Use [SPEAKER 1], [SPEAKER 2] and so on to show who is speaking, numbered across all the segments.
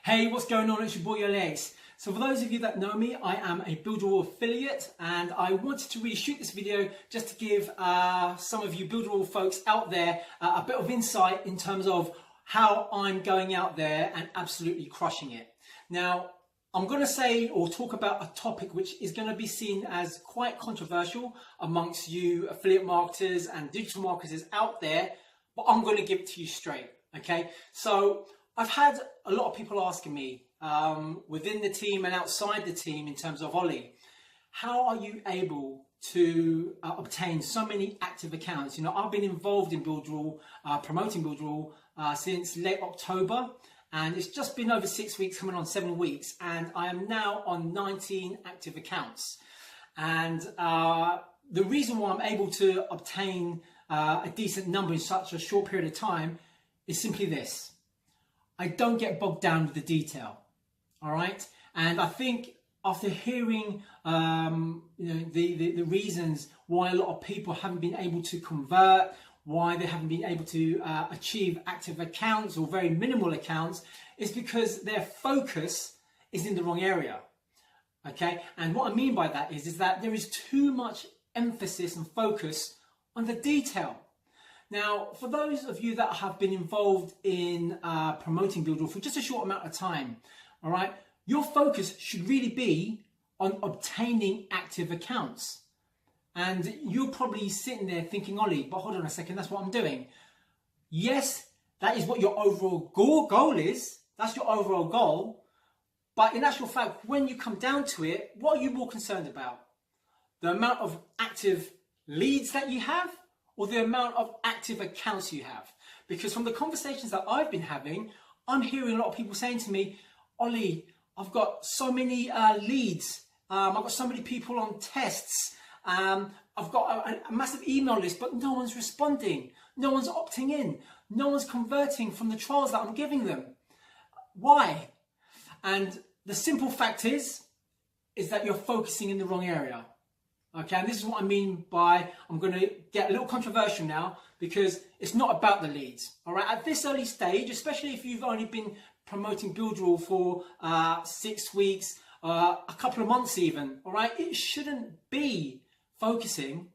[SPEAKER 1] Hey, what's going on? It's your boy Alex. So for those of you that know me, I am a Builderall affiliate, and I wanted to really shoot this video just to give some of you Builderall folks out there a bit of insight in terms of how I'm going out there and absolutely crushing it. Now, I'm going to say or talk about a topic which is going to be seen as quite controversial amongst you affiliate marketers and digital marketers out there, but I'm going to give it to you straight. Okay, so I've had a lot of people asking me within the team and outside the team in terms of Ollie, how are you able to obtain so many active accounts? You know, I've been involved in Builderall, promoting Builderall since late October, and it's just been over 6 weeks, coming on 7 weeks, and I am now on 19 active accounts. And the reason why I'm able to obtain a decent number in such a short period of time is simply this: I don't get bogged down with the detail. All right, and I think after hearing the reasons why a lot of people haven't been able to convert, why they haven't been able to achieve active accounts or very minimal accounts, is because their focus is in the wrong area. Okay, and what I mean by that is that there is too much emphasis and focus on the detail. Now, for those of you that have been involved in promoting Builderall for just a short amount of time, all right, your focus should really be on obtaining active accounts. And you're probably sitting there thinking, Ollie, but hold on a second, that's what I'm doing. Yes, that is what your overall goal is. That's your overall goal. But in actual fact, when you come down to it, what are you more concerned about? The amount of active leads that you have, or the amount of active accounts you have? Because from the conversations that I've been having, I'm hearing a lot of people saying to me, Ollie, I've got so many leads, I've got so many people on tests, I've got a massive email list, but no one's responding, no one's opting in, no one's converting from the trials that I'm giving them. Why? And the simple fact is that you're focusing in the wrong area. Okay, and this is what I mean by, I'm going to get a little controversial now, because it's not about the leads. All right, at this early stage, especially if you've only been promoting Builderall for 6 weeks, a couple of months even, all right, it shouldn't be focusing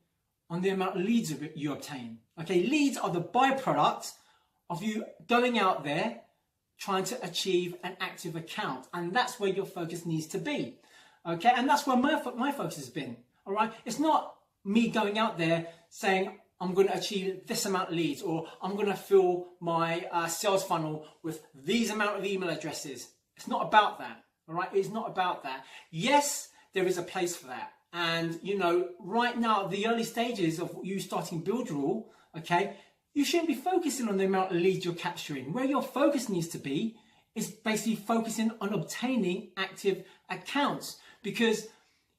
[SPEAKER 1] on the amount of leads you obtain. Okay, leads are the byproduct of you going out there trying to achieve an active account, and that's where your focus needs to be. Okay, and that's where my focus has been. All right, it's not me going out there saying I'm going to achieve this amount of leads, or I'm going to fill my sales funnel with these amount of email addresses. It's not about that. All right, it's not about that. Yes, there is a place for that. And, you know, right now, the early stages of you starting Builderall, okay, you shouldn't be focusing on the amount of leads you're capturing. Where your focus needs to be is basically focusing on obtaining active accounts, because,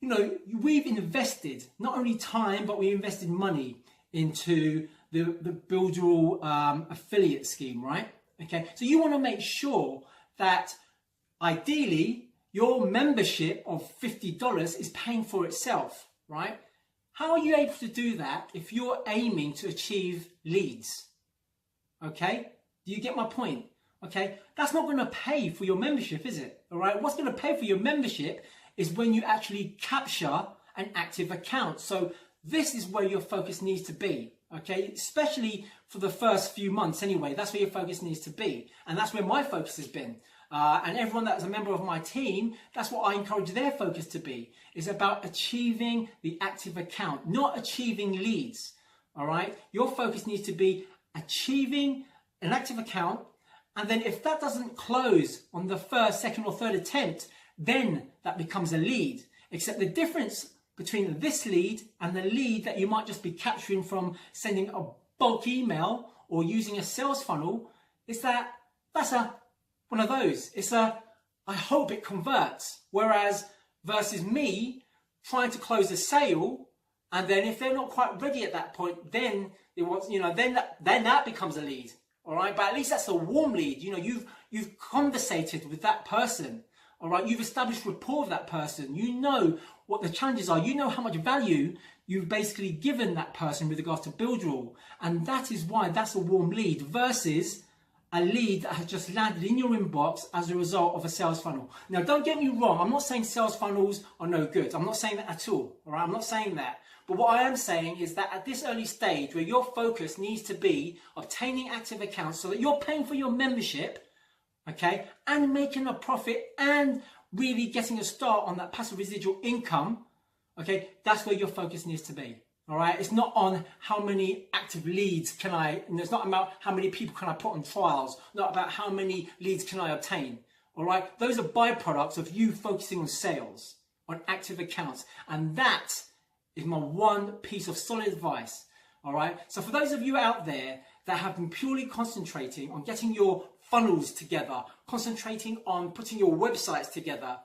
[SPEAKER 1] you know, we've invested not only time, but we invested money into the Builderall affiliate scheme, right? Okay, so you want to make sure that ideally your membership of $50 is paying for itself, right? How are you able to do that if you're aiming to achieve leads? Okay, do you get my point? Okay, that's not going to pay for your membership, is it? All right, what's going to pay for your membership is when you actually capture an active account. So this is where your focus needs to be, okay? Especially for the first few months anyway, that's where your focus needs to be. And that's where my focus has been. And everyone that is a member of my team, that's what I encourage their focus to be, is about achieving the active account, not achieving leads, all right? Your focus needs to be achieving an active account, and then if that doesn't close on the first, second or third attempt, then that becomes a lead. Except the difference between this lead and the lead that you might just be capturing from sending a bulk email or using a sales funnel is that that's one of those. It's I hope it converts. Whereas versus me trying to close a sale, and then if they're not quite ready at that point, then it was, you know, then that becomes a lead. All right, but at least that's a warm lead. You know, you've conversated with that person. All right, you've established rapport with that person. You know what the challenges are. You know how much value you've basically given that person with regards to Builderall. And that is why that's a warm lead versus a lead that has just landed in your inbox as a result of a sales funnel. Now, don't get me wrong. I'm not saying sales funnels are no good. I'm not saying that at all. All right, I'm not saying that. But what I am saying is that at this early stage where your focus needs to be obtaining active accounts so that you're paying for your membership, okay, and making a profit and really getting a start on that passive residual income, okay, that's where your focus needs to be. All right, it's not on how many active leads can and it's not about how many people can I put on trials, not about how many leads can I obtain. All right, those are byproducts of you focusing on sales, on active accounts, and that is my one piece of solid advice. All right, so for those of you out there that have been purely concentrating on getting your funnels together, concentrating on putting your websites together,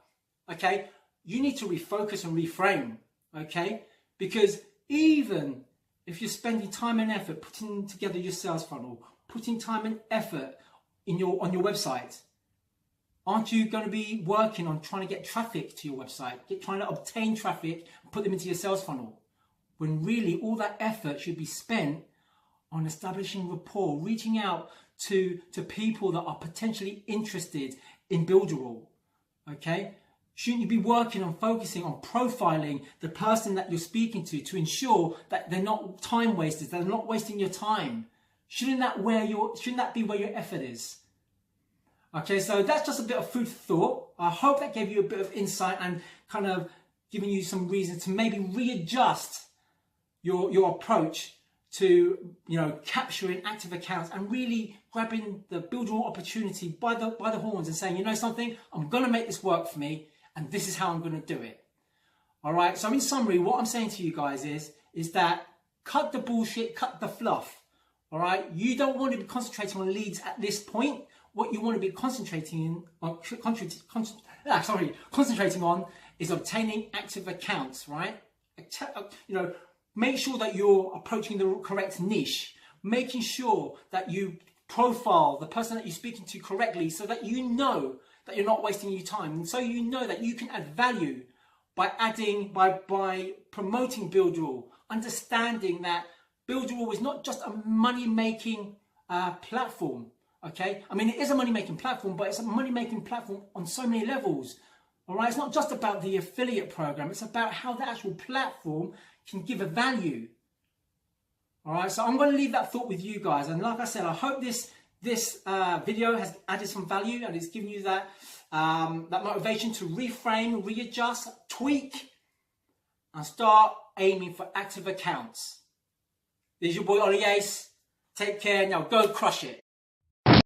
[SPEAKER 1] okay, you need to refocus and reframe, okay, because even if you're spending time and effort putting together your sales funnel, putting time and effort on your website, aren't you going to be working on trying to get traffic to your website, trying to obtain traffic and put them into your sales funnel? When really all that effort should be spent on establishing rapport, reaching out to people that are potentially interested in Builderall, okay? Shouldn't you be working on focusing on profiling the person that you're speaking to ensure that they're not time wasters, they're not wasting your time? Shouldn't that be where your effort is? Okay, so that's just a bit of food for thought. I hope that gave you a bit of insight and kind of giving you some reason to maybe readjust your approach to, you know, capturing active accounts and really grabbing the Builderall opportunity by the horns and saying, you know something, I'm going to make this work for me and this is how I'm going to do it. All right, so in summary, what I'm saying to you guys is that cut the bullshit, cut the fluff. All right, you don't want to be concentrating on leads at this point. What you want to be concentrating on is obtaining active accounts, right? You know, make sure that you're approaching the correct niche, making sure that you profile the person that you're speaking to correctly so that you know that you're not wasting your time, and so you know that you can add value by promoting Builderall, understanding that Builderall is not just a money-making platform. Okay, I mean, it is a money-making platform, but it's a money-making platform on so many levels. All right, it's not just about the affiliate program, it's about how the actual platform can give a value. All right, so I'm going to leave that thought with you guys, and like I said, I hope this video has added some value and it's given you that that motivation to reframe, readjust, tweak, and start aiming for active accounts. This is your boy Ollie Ace. Take care now. Go crush it.